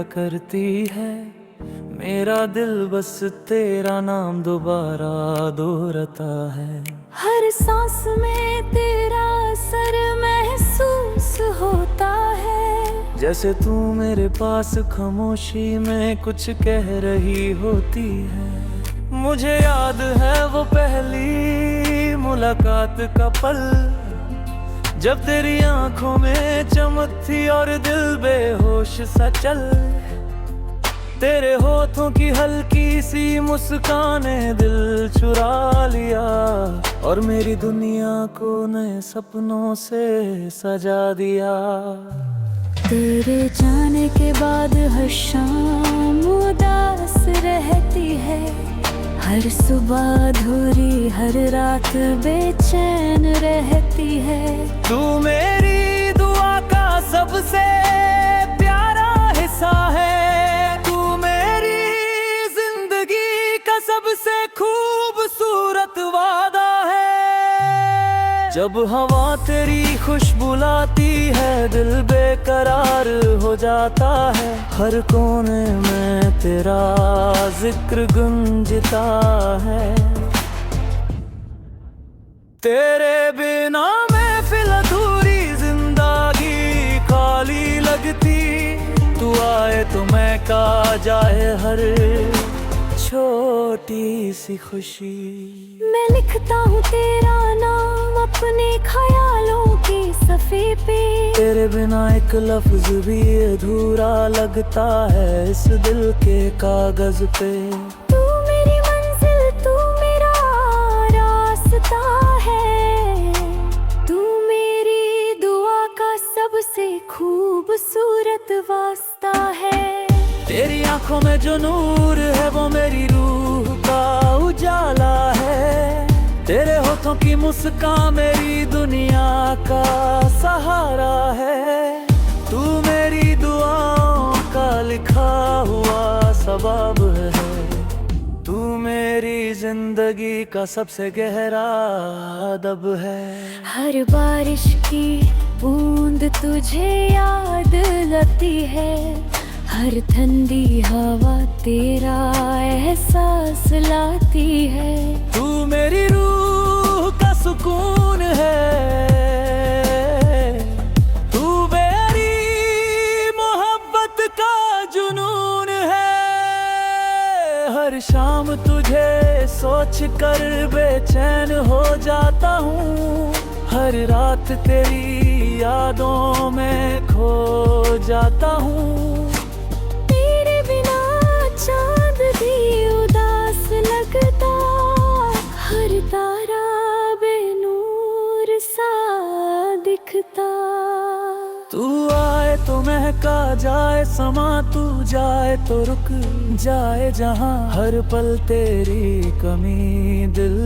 क्या करती है। मेरा दिल बस तेरा नाम दोबारा दोहराता है। हर सांस में तेरा असर महसूस होता है। जैसे तू मेरे पास खामोशी में कुछ कह रही होती है। मुझे याद है वो पहली मुलाकात का पल, जब तेरी आंखों में चमक थी और दिल बेहोश सा चल। तेरे होठों की हल्की सी मुस्कान ने दिल चुरा लिया और मेरी दुनिया को नए सपनों से सजा दिया। तेरे जाने के बाद हर शाम उदास रहती है। हर सुबह अधूरी, हर रात बेचैन रहती है। तू मेरी दुआ का सबसे प्यारा हिस्सा है। तू मेरी जिंदगी का सबसे खूबसूरत वादा है। जब हवा तेरी खुशबू लाती है, दिल बेकरार हो जाता है। हर कोने में तेरा जिक्र गूंजता है। तेरे बिना महफिल अधूरी, जिंदगी खाली लगती। तू आए तो मैं का जाए हर छोटी सी खुशी। मैं लिखता हूँ तेरा नाम अपने ख्यालों की सफ़े पे। तेरे बिना एक लफ्ज भी अधूरा लगता है इस दिल के कागज पे। तू मेरी मंजिल, तू मेरा रास्ता है। तू मेरी दुआ का सबसे खूबसूरत वास्ता है। तेरी आंखों में जो नूर है वो मेरी रूह का उजाला है। तेरे होठों की मुस्कान मेरी दुनिया का सहारा है। तू मेरी दुआओं का लिखा हुआ सबब है। तू मेरी जिंदगी का सबसे गहरा अदब है। हर बारिश की बूंद तुझे याद लाती है। हर ठंडी हवा तेरा एहसास लाती है। तू मेरी रूह का सुकून है। तू मेरी मोहब्बत का जुनून है। हर शाम तुझे सोच कर बेचैन हो जाता हूँ। हर रात तेरी यादों में खो जाता हूँ। चांद भी उदास लगता, हर तारा बेनूर सा दिखता। तू आए तो महका जाए समा, तू जाए तो रुक जाए जहां। हर पल तेरी कमी दिल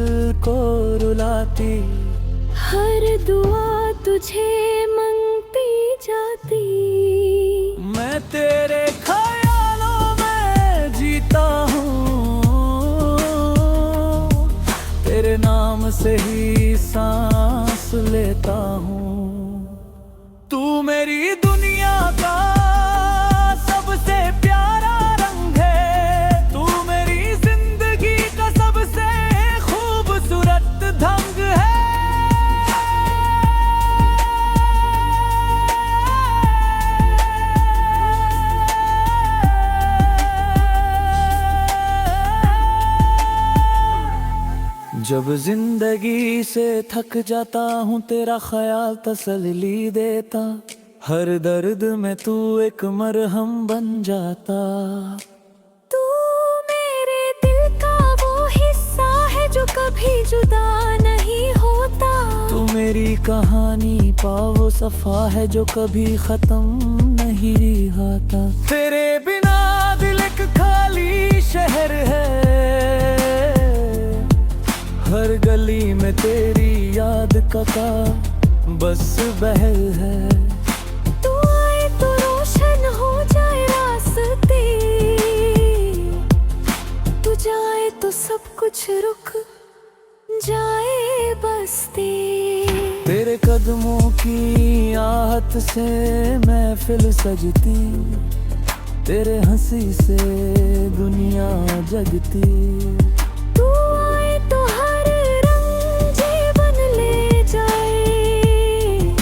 को रुलाती। हर दुआ तुझे मंगती जाती। मैं तेरे ख्यालों में जीता हूँ। तेरे नाम से ही सांस लेता हूँ। तू मेरी दुनिया का सबसे प्यारा रंग है। तू मेरी जिंदगी का सबसे खूबसूरत ढंग है। जब जिंदगी से थक जाता हूँ, तेरा ख्याल तसल्ली देता। हर दर्द में तू एक मरहम बन जाता। तू मेरे दिल का वो हिस्सा है जो कभी जुदा नहीं होता। तू मेरी कहानी पावो सफा है जो कभी खत्म नहीं होता। तेरे बिना दिल एक खाली शहर है। हर गली में तेरी याद का बस बहल है। तू आए तो रोशन हो जाए रास्ते। तू जाए तो सब कुछ रुक जाए बस्ती। तेरे कदमों की आहट से महफिल सजती। तेरे हंसी से दुनिया जगती। तू आए तो हर रंग जीवन ले जाए,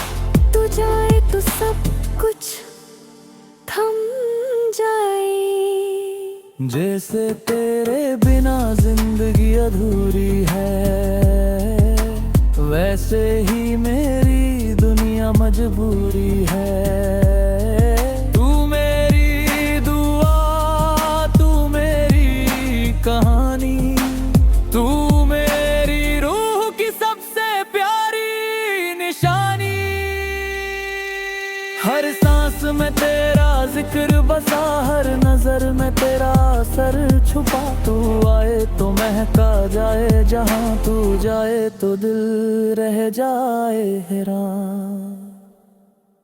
तू जाए तो सब कुछ थम जाए। जैसे तेरे बिना जिंदगी अधूरी है, वैसे ही मेरी दुनिया मजबूरी है। तू मेरी दुआ, तू मेरी कहानी, तू मेरी रूह की सबसे प्यारी निशानी। हर सांस में तेरा जिक्र बसा, हर नजर में तेरा असर छुपा। तू आए तो महका जाए जहां, तू जाए तो दिल रह जाए हैरान।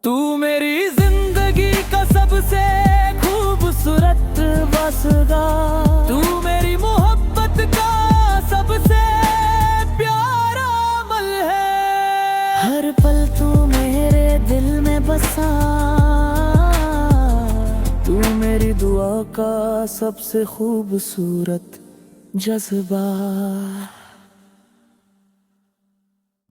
तू मेरी जिंदगी का सबसे खूबसूरत बसगा, तू मेरी मोहब्बत का सबसे प्यारा अमल है। हर पल तू मेरे दिल में बसा, तू मेरी दुआ का सबसे खूबसूरत जज्बा।